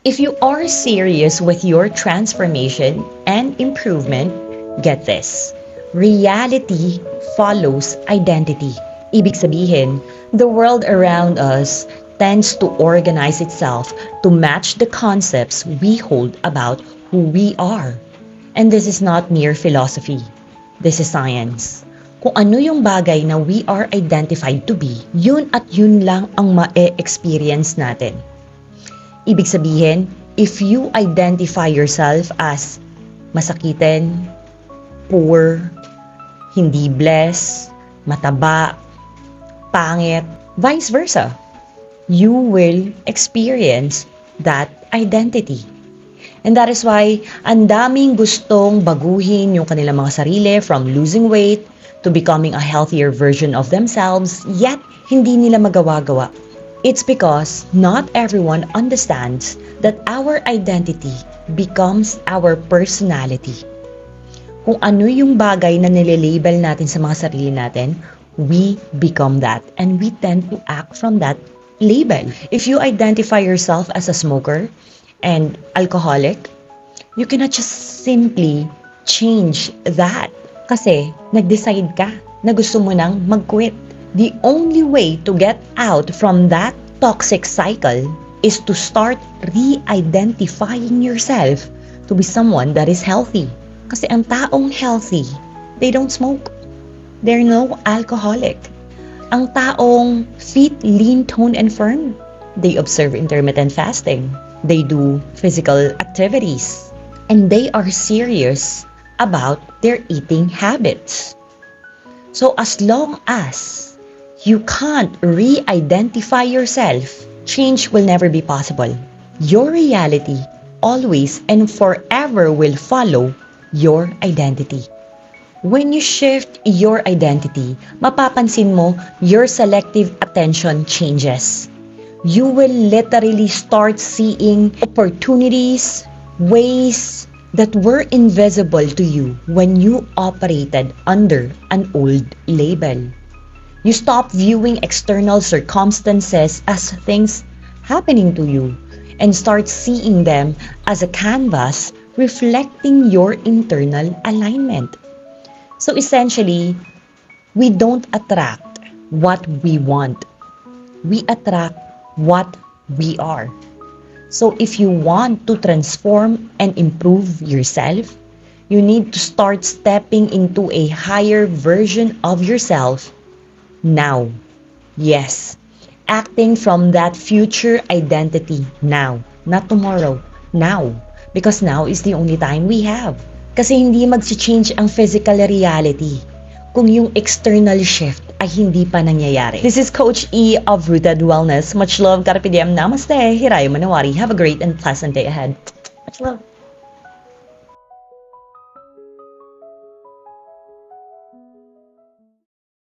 If you are serious with your transformation and improvement, get this. Reality follows identity. Ibig sabihin, the world around us tends to organize itself to match the concepts we hold about who we are. And this is not mere philosophy. This is science. Kung ano yung bagay na we are identified to be, yun at yun lang ang ma-experience natin. Ibig sabihin, if you identify yourself as masakitin, poor, hindi blessed, mataba, pangit, vice versa, you will experience that identity. And that is why ang daming gustong baguhin yung kanilang mga sarili from losing weight to becoming a healthier version of themselves, yet hindi nila magawa-gawa. It's because not everyone understands that our identity becomes our personality. Kung ano yung bagay na nililabel natin sa mga sarili natin, we become that and we tend to act from that label. If you identify yourself as a smoker and alcoholic, you cannot just simply change that kasi nag-decide ka na gusto mo nang mag-quit. The only way to get out from that toxic cycle is to start re-identifying yourself to be someone that is healthy. Kasi ang taong healthy, they don't smoke. They're no alcoholic. Ang taong fit, lean, toned, and firm, they observe intermittent fasting. They do physical activities. And they are serious about their eating habits. So as long as you can't re-identify yourself, change will never be possible. Your reality always and forever will follow your identity. When you shift your identity, mapapansin mo your selective attention changes. You will literally start seeing opportunities, ways that were invisible to you when you operated under an old label. You stop viewing external circumstances as things happening to you and start seeing them as a canvas reflecting your internal alignment. So essentially, we don't attract what we want. We attract what we are. So if you want to transform and improve yourself, you need to start stepping into a higher version of yourself now. Yes, acting from that future identity now, not tomorrow, now. Because now is the only time we have. Kasi hindi mag-change ang physical reality kung yung external shift ay hindi pa nangyayari. This is Coach E of Rooted Wellness. Much love, Carpe Diem, Namaste, Hirayo Manawari. Have a great and pleasant day ahead. Much love.